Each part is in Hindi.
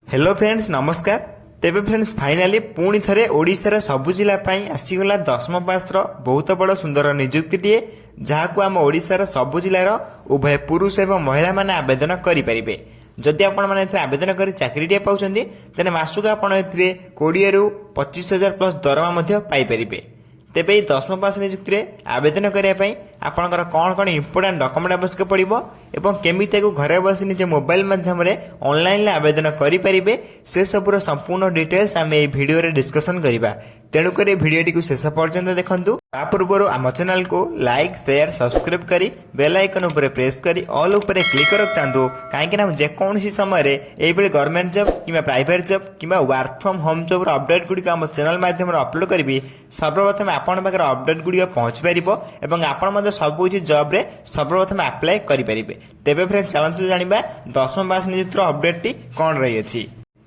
हेलो फ्रेंड्स नमस्कार। तेबे फ्रेंड्स फाइनाली पुणी थे ओडिशार सबु जिला आसीगला 10th पास बहुत बड़ सुंदर निजुक्ति जहां आम ओडिशार सबु जिलार उभय पुरुष एवं महिला माने आवेदन करें। जदि आपण मैंने आवेदन कर चाकरी पाँच तेने मासक आपड़ 20 ରୁ 25,000 प्लस दरमा पाइपर। तेबे 10th पास निजुक्ति आवेदन करने आपंकर कौन कौन इंपोर्टाट डॉक्यूमेंट आवश्यक पड़ो एवं केमी घर बस निज मोबाइल माध्यम ऑनलाइन आवेदन करें से सबूर संपूर्ण डिटेल्स आम ये भिडियो डिस्कसन करवा। तेणुक भिडियोटी को शेष पर्यंत देखु। पूर्व आम चैनल को लाइक शेयर सब्सक्राइब करी बेल आइकन उपर प्रेस करी ऑल उपर क्लिक रखता कहीं जेकोसी समय ये गवर्नमेंट जॉब कि प्राइवेट जॉब कि work from home job update गुड़िक आम चैनल माध्यम अपलोड करी सर्वप्रथम आपण पाखे अपडेट गुड़िक पहुंच पार आपण सबकि जॉब रे सर्वप्रथम अप्लाई करें। तेबे फ्रेंड्स चलते जाना 10th पास निजुक्तिर अपडेट टी कौन रही है।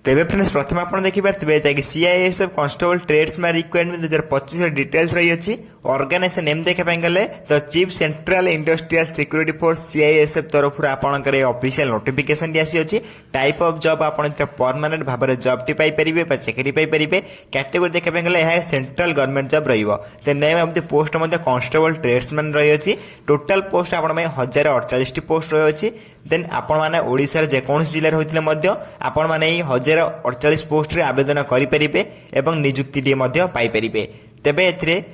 तेबे फ्रेंड्स प्रथम आप देखिपारे जैसे CISF constable tradesman requirement 2025 details रही है। ऑर्गेनाइजेशन नेम देखा गले तो chief central industrial security force CISF तरफ आपंकर ऑफिशियल नोटिफिकेशन आसी। टाइप ऑफ जॉब आप परमानेंट भाव में जॉब टी पाइपर चाकरी पाइपर। कैटेगोरी देखा गले यह सेंट्रल गवर्नमेंट जॉब रही। Name of the post constable tradesman रही है। टोटाल पोस्ट आप 1048 पोस्ट रही है। देन आपण मैंने ओडिशार जेकोसी जिले होते आपण मैंने 1048 पोस्ट रे आवेदन करें एवं निजुक्ति पाइपर। तेबे एथिरे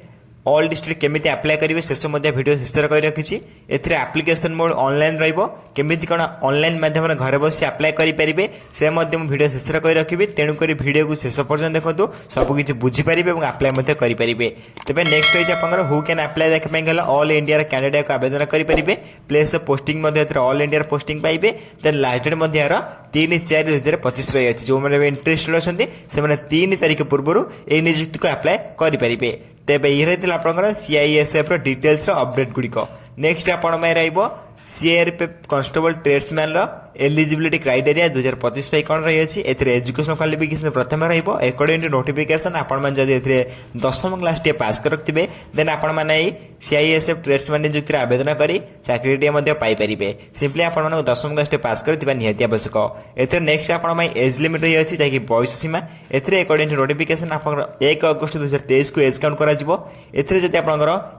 ऑल डिस्ट्रिक्ट केमी अप्लाई करेंगे शेष भिडियो शेष कर रखी। एप्लिकेशन मोड ऑनलाइन रमी कौन ऑनलाइन माध्यम घर बस अप्लाई करेंगे से भिडियो शेष कर रखी। तेणुक भिडियो को शेष पर्यटन देखो सबकि बुझीपारे और अप्लाई करेंगे। तेज नेक्स्ट रही है हु कैन अप्लाई देखा गला ऑल इंडिया कैंडिडेट को आवेदन करेंगे। Place of posting all India posting पाइबे। देन लास्ट डेट 3/4/2025 रही है। जो मैंने इंटरेस्टेड अच्छा से 3 तारीख पूर्व ये निजुक्ति को अप्लाई करेंगे। तेबे ये रही आपंकर सीआईएसएफ डिटेल्स अपडेट गुड़िक। नेक्स्ट आपण रही CRPF constable tradesman eligibility criteria 2025 कौन रही है। एजुकेशन क्वालिफिकेशन प्रथम रकॉर्डिंग टू नोटिफिकेशन आपण जब 10th क्लास टे पास कर रखिए देन आपण मैंने सीआईएसएफ ट्रेड्समैन निजुक्ति आवेदन कर चाकरी पाइपर। सिंपली आप 10th क्लास टे पास कर निहाती आवश्यक। एथेर नेक्स्ट आपण एज लिमिट रही है जैसे बयस सीमा। एकॉर्डिंग टू नोटिफिकेशन आप 1 अगस्त 2023 को एज काउंट कर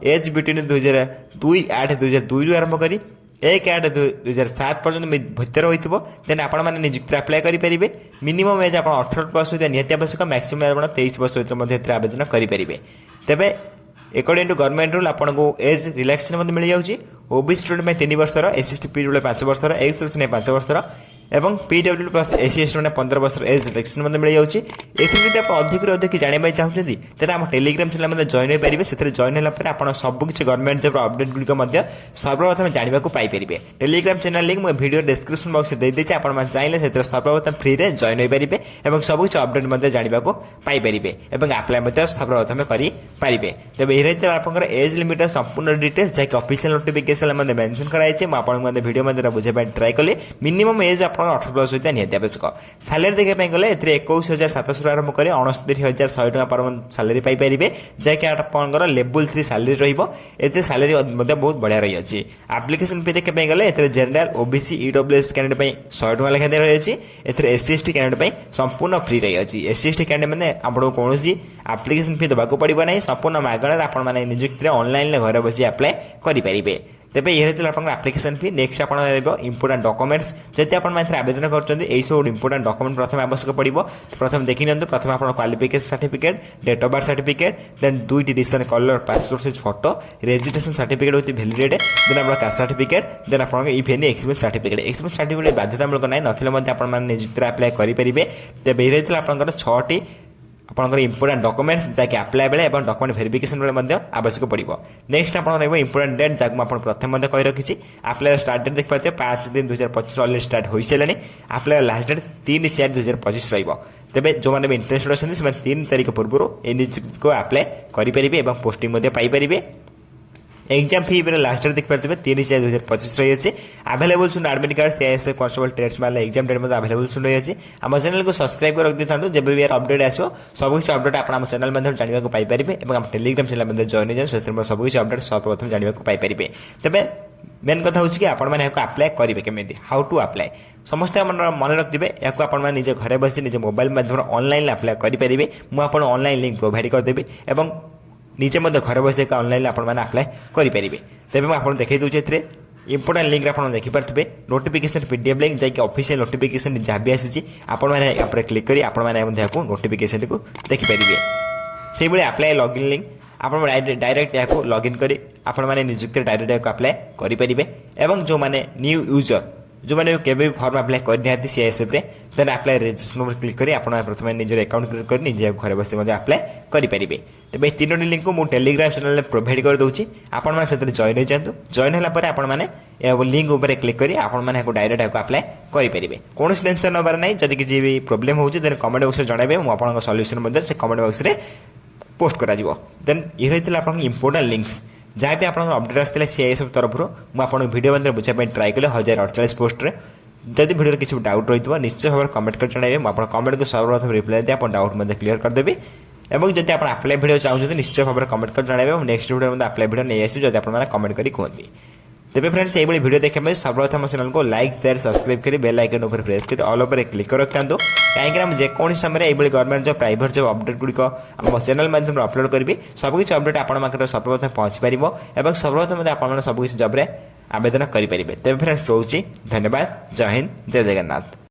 एज बिटवीन 2/8/2002 आरंभ कर 1/8/2007 पर्यटन भर होती देन आपण मैंने निजुक्ति अप्लाई करेंगे। मिनिमम एज आप 18 प्लस होता निहाती आवश्यक। मैक्सिमम आप 23 वर्ष होते आवेदन करेंगे। तेबे अकॉर्डिंग टू गवर्नमेंट रूल आपको एज रिलैक्सेशन मिल जाऊँगी। ओबीसी स्टूडेंट में 3 वर्ष एसएसटी पीडब्ल्यू 5 वर्ष एक्स सर्विस 5 वर्ष एवं पीडब्ल्यू प्लस एससी एसटी 15 वर्ष एज रिलैक्सेशन मिल जाऊँगी। एथि अधिक जानवाई चाहते तेना आम टेलीग्राम चैनल जॉइन हो पारे। से जॉइन होगापर आप सबकि गवर्नमेंट जॉब अपडेट गुड़िक सर्वप्रथम जानवा पाइपर। टेलीग्राम चैनल लिंक मुझे वीडियो डिस्क्रिप्शन बॉक्स दे देती आप चाहिए से सर्वप्रथम फ्री में जॉइन हो पारे और सबकि अपडेट जानवा पाइपर और अप्लाई सर्वप्रथम करेंगे। तेज ये रही आप एज लिमिट संपूर्ण डिटेल्स जैसे ऑफिशियल नोटिफिकेशन मेंशन कराई वीडियो बुझे ट्राई कली। मिनिमम एज 18 प्लस होता निहाती आवश्यक। सैलरी देखा गले 21,700 आरंभ कर 69,100 टका पर मंथ सैलरी पाइपर जैसे आपंकर लेवल 3 सैलरी रही। सैलरी बहुत बढ़िया रही है। एप्लिकेशन फी देखा गले जनरल ओबीसी ईडब्ल्यूएस कैंडिडेट 100 टका लेखा रही है। एससी एसटी कैंडिडेट संपूर्ण फ्री रही है। एससी एसटी कैंडिडेट मैंने आपको कौन एप्लिकेशन फी देवाक पड़ो ना संपूर्ण मागणार आप निजुक्ति ऑनलाइन घर बस अप्लाई करेंगे। तेबे ये रही आपन एप्लिकेशन फी। नेक्स्ट आप इंपोर्टाट डॉक्यूमेंट्स जब आप आवेदन कर सब इंपोर्टाट डॉक्यूमेंट प्रथम आवश्यक पड़ो। प्रथम देखी नि प्रथम आप qualification certificate date of birth certificate then 2टी decent colour passport size photo registration certificate with validity then आप कास्ट सर्टिफिकेट देन आप if any experience certificate. Experience certificate बाध्यतामूलक ना नथिले निजुक्ति अप्लाई करेंगे। तेज ये रही आपंकर 6टी आपंकर इंपोर्टाट डॉक्यूमेंट्स जैसे अप्लाई बेले और डॉक्यूमेंट वेरिफिकेशन बेले आवश्यक पड़ो। नेक्स्ट आप इंपोर्टाट डेट जहाँ आप प्रथम कही रखी। अप्लाई स्टार्ट डेट देखिए 5/3/2025 अलरेडी स्टार्ट हो सारे। अप्लाई लास्ट डेट 3/4/2025 रही। जो मैंने इंटरेस्टेड अच्छे से 3 तारीख पूर्व ये निजुक्ति को अप्लाई करेंगे और पोस्टिंग पाइपर। एग्जाम फी लास्ट डेट देखिए 3/4/2025 रही है। Available soon admit card CISF constable tradesman exam date available soon रही है। आम चैनल को सब्सक्राइब कर रखी था जब भी यार अपडेट आसो सबकि अपडेट आप चैनल जानवा पाइपर और टेलीग्राम चैनल जॉइन हो सबकि अपडेट सर्वप्रथम जानवा पाइपर। तेज मेन कथा होची कि आपण माने याको अप्लाई करिवे केमिति हाउ टू अप्लाई समस्त मन रखिथे याको आपण माने निज घरे बसी निज मोबाइल माध्यम ऑनलाइन अप्लाई करि परिबे मु आपण ऑनलाइन लिंक प्रोवाइड कर देबी एवं निजे मध्य घर बसी एक ऑनलाइन आपण माने अप्लाई करि परिबे तेबे मु आपण देखै दउचे एथरे इंपोर्टेंट लिंक आपण देखि पारथबे नोटिफिकेशन पीडीएफ लिंक जाकि ऑफिशियल नोटिफिकेशन जहाँ भी आसी आपण माने आपरे क्लिक करी आपण माने याको नोटिफिकेशन को देखि परिबे से भाई अप्लाई लॉगिन लिंक आप डायरेक्ट या लॉगिन करी आपण माने निजुक्ति डायरेक्ट अप्लाई करि परिबे एवं जो माने न्यू यूजर जो मैंने केबे फॉर्म अप्लाई करनी सीआईएसएफ रे देन अप्लाई रजिस्ट्रेशन पर क्लिक करी आपण प्रथम निजर अकाउंट क्रिएट कर निजे घर बसी मध्य अप्लाई करि परिबे तबे तीनोटी लिंक को मु टेलीग्राम चैनल में प्रोवाइड कर दउची आपण माने सेतरे जॉइन हो जांतु जॉइन होला परे आपण माने लिंक ऊपर क्लिक करी आपण माने को डायरेक्ट अप्लाई करि परिबे कोनोस टेंशन नबार नै जदि किछि भी प्रॉब्लम होउची देन कमेंट बॉक्स रे जणाबे मु आपन सॉल्यूशन मध्य से कमेंट बॉक्स रे पोस्ट करा जिवो देन ये रहितला आपन इंपोर्टेंट लिंक्स जहाँ भी आप अपडेट आसला सीआईएसएफ तरफ मुझे आपको भिडियो मध्य बुझाई ट्राए कले 1048 पोस्ट रे जदि भिडियो किसी डाउट रही है निश्चय भाव कमेंट कर जणाइबे मुझे कमेंट को सर्वप्रथम रिप्लाई दे डाउट मध्य क्लियर करदेवी और जब आप अप्लाई भिडियो चाहते निश्चय भाव कमेंट कर जणाइबे नेक्स्ट भिडियो में अप्लाई भिडियो नहीं आसी जब आप कमेंट करी कहते तेरे फ्रेंड्स ये वीडियो देखा सर्वप्रथम चैनल को लाइक शेयर सब्सक्राइब करी बेल आइकन ऊपर प्रेस करी ऑल ओवर क्लिक कर रखता कहीं जेको समय ये government job private job update गुड़िक आम चैनल माध्यम अपलोड करी सबकि अपडेट आपण सर्वप्रथम पहुंची पार और सर्वप्रथम आप सबकि जॉब आवेदन करेंगे तेरे फ्रेंड्स रोचे धन्यवाद जय हिंद जय जगन्नाथ।